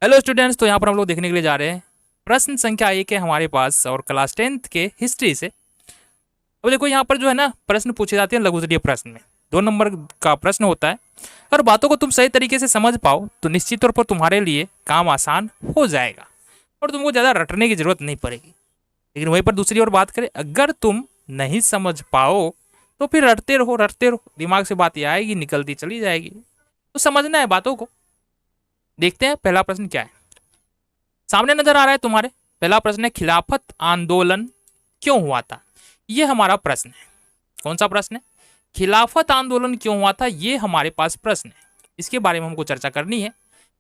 Hello students, तो यहाँ पर हम लोग देखने के लिए जा रहे हैं प्रश्न संख्या 1 है हमारे पास और क्लास 10th के हिस्ट्री से। अब देखो यहाँ पर जो है ना प्रश्न पूछे जाते हैं लघुशरीय प्रश्न में 2 नंबर का प्रश्न होता है। अगर बातों को तुम सही तरीके से समझ पाओ तो निश्चित तौर पर तुम्हारे लिए काम आसान हो जाएगा और तुमको ज़्यादा रटने की जरूरत नहीं पड़ेगी। लेकिन वहीं पर दूसरी ओर बात करें, अगर तुम नहीं समझ पाओ तो फिर रटते रहो, दिमाग से बात ये आएगी, निकलती चली जाएगी। तो समझना है बातों को। देखते हैं पहला प्रश्न क्या है। सामने नजर आ रहा है तुम्हारे। पहला प्रश्न है, खिलाफत आंदोलन क्यों हुआ था? ये हमारा प्रश्न है। कौन सा प्रश्न है? खिलाफत आंदोलन क्यों हुआ था, ये हमारे पास प्रश्न है। इसके बारे में हमको चर्चा करनी है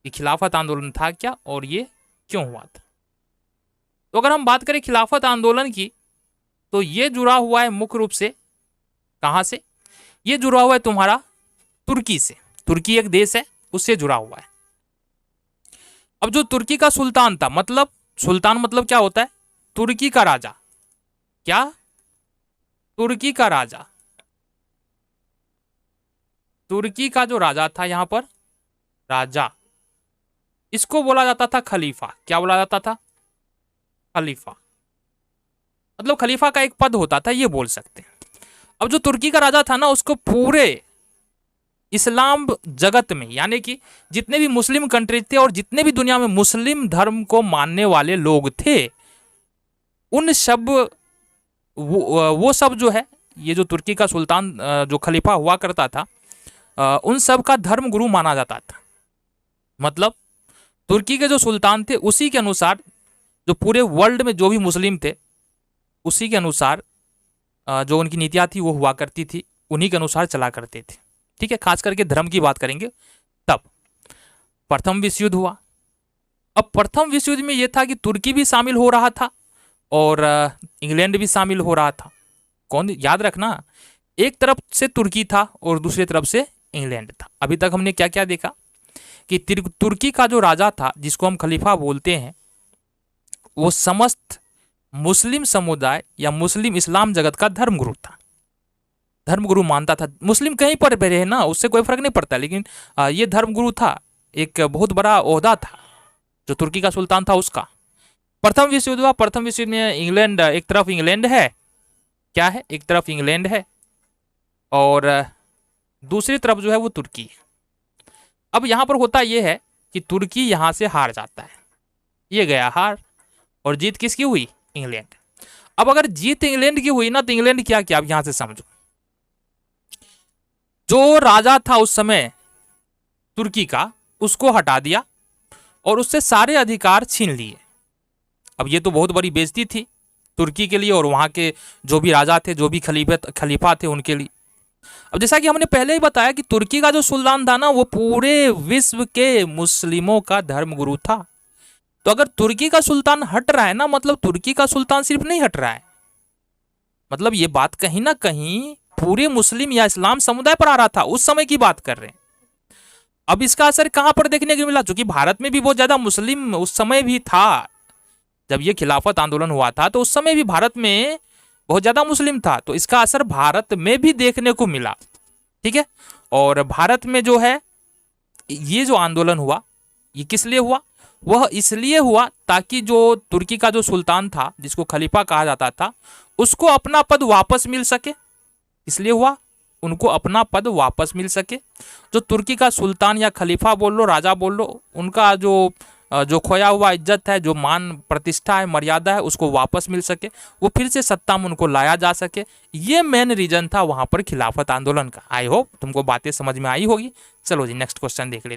कि खिलाफत आंदोलन था क्या और ये क्यों हुआ था। तो अगर हम बात करें खिलाफत आंदोलन की, तो ये जुड़ा हुआ है मुख्य रूप से कहां से? ये जुड़ा हुआ है तुम्हारा तुर्की से। तुर्की एक देश है, उससे जुड़ा हुआ है। अब जो तुर्की का सुल्तान था, मतलब सुल्तान मतलब क्या होता है? तुर्की का राजा। क्या? तुर्की का राजा। तुर्की का जो राजा था यहां पर, राजा, इसको बोला जाता था खलीफा। क्या बोला जाता था? खलीफा। मतलब खलीफा का एक पद होता था, ये बोल सकते हैं। अब जो तुर्की का राजा था ना, उसको पूरे इस्लाम जगत में, यानी कि जितने भी मुस्लिम कंट्री थे और जितने भी दुनिया में मुस्लिम धर्म को मानने वाले लोग थे, उन सब वो सब जो है, ये जो तुर्की का सुल्तान जो खलीफा हुआ करता था, उन सब का धर्म गुरु माना जाता था। मतलब तुर्की के जो सुल्तान थे, उसी के अनुसार जो पूरे वर्ल्ड में जो भी मुस्लिम थे, उसी के अनुसार जो उनकी नीतियां थी वो हुआ करती थी, उन्हीं के अनुसार चला करते थे। ठीक है, खास करके धर्म की बात करेंगे। तब प्रथम विश्व युद्ध हुआ। अब प्रथम विश्व युद्ध में यह था कि तुर्की भी शामिल हो रहा था और इंग्लैंड भी शामिल हो रहा था। कौन? याद रखना, एक तरफ से तुर्की था और दूसरी तरफ से इंग्लैंड था। अभी तक हमने क्या क्या देखा कि तुर्की का जो राजा था, जिसको हम खलीफा बोलते हैं, वो समस्त मुस्लिम समुदाय या मुस्लिम इस्लाम जगत का धर्मगुरु था, धर्मगुरु मानता था। मुस्लिम कहीं पर भी रहे ना, उससे कोई फर्क नहीं पड़ता, लेकिन ये धर्मगुरु था। एक बहुत बड़ा ओहदा था जो तुर्की का सुल्तान था उसका। प्रथम विश्व युद्ध हुआ। प्रथम विश्व युद्ध में इंग्लैंड, एक तरफ इंग्लैंड है, क्या है, एक तरफ इंग्लैंड है और दूसरी तरफ जो है वो तुर्की है। अब यहां पर होता यह है कि तुर्की यहां से हार जाता है, ये गया हार, और जीत किसकी हुई? इंग्लैंड। अब अगर जीत इंग्लैंड की हुई ना, तो इंग्लैंड क्या किया, अब यहां से समझो। जो राजा था उस समय तुर्की का, उसको हटा दिया और उससे सारे अधिकार छीन लिए। अब ये तो बहुत बड़ी बेइज्जती थी तुर्की के लिए और वहां के जो भी राजा थे, जो भी खलीफा थे, उनके लिए। अब जैसा कि हमने पहले ही बताया कि तुर्की का जो सुल्तान था ना, वो पूरे विश्व के मुस्लिमों का धर्मगुरु था। तो अगर तुर्की का सुल्तान हट रहा है ना, मतलब तुर्की का सुल्तान सिर्फ नहीं हट रहा है, मतलब ये बात कहीं ना कहीं पूरे मुस्लिम या इस्लाम समुदाय पर आ रहा था। उस समय की बात कर रहे हैं। अब इसका असर कहां पर देखने को मिला? क्योंकि भारत में भी बहुत ज्यादा मुस्लिम उस समय भी था। जब ये खिलाफत आंदोलन हुआ था तो उस समय भी भारत में बहुत ज्यादा मुस्लिम था, तो इसका असर भारत में भी देखने को मिला। ठीक है, और भारत में जो है ये जो आंदोलन हुआ, ये किस लिए हुआ? वह इसलिए हुआ ताकि जो तुर्की का जो सुल्तान था, जिसको खलीफा कहा जाता था, उसको अपना पद वापस मिल सके। इसलिए हुआ, उनको अपना पद वापस मिल सके। जो तुर्की का सुल्तान या खलीफा बोल लो, राजा बोल लो, उनका जो खोया हुआ इज्जत है, जो मान प्रतिष्ठा है, मर्यादा है, उसको वापस मिल सके, वो फिर से सत्ता में उनको लाया जा सके। ये मेन रीजन था वहां पर खिलाफत आंदोलन का। आई होप तुमको बातें समझ में आई होगी। चलो जी, नेक्स्ट क्वेश्चन देख लेते हैं।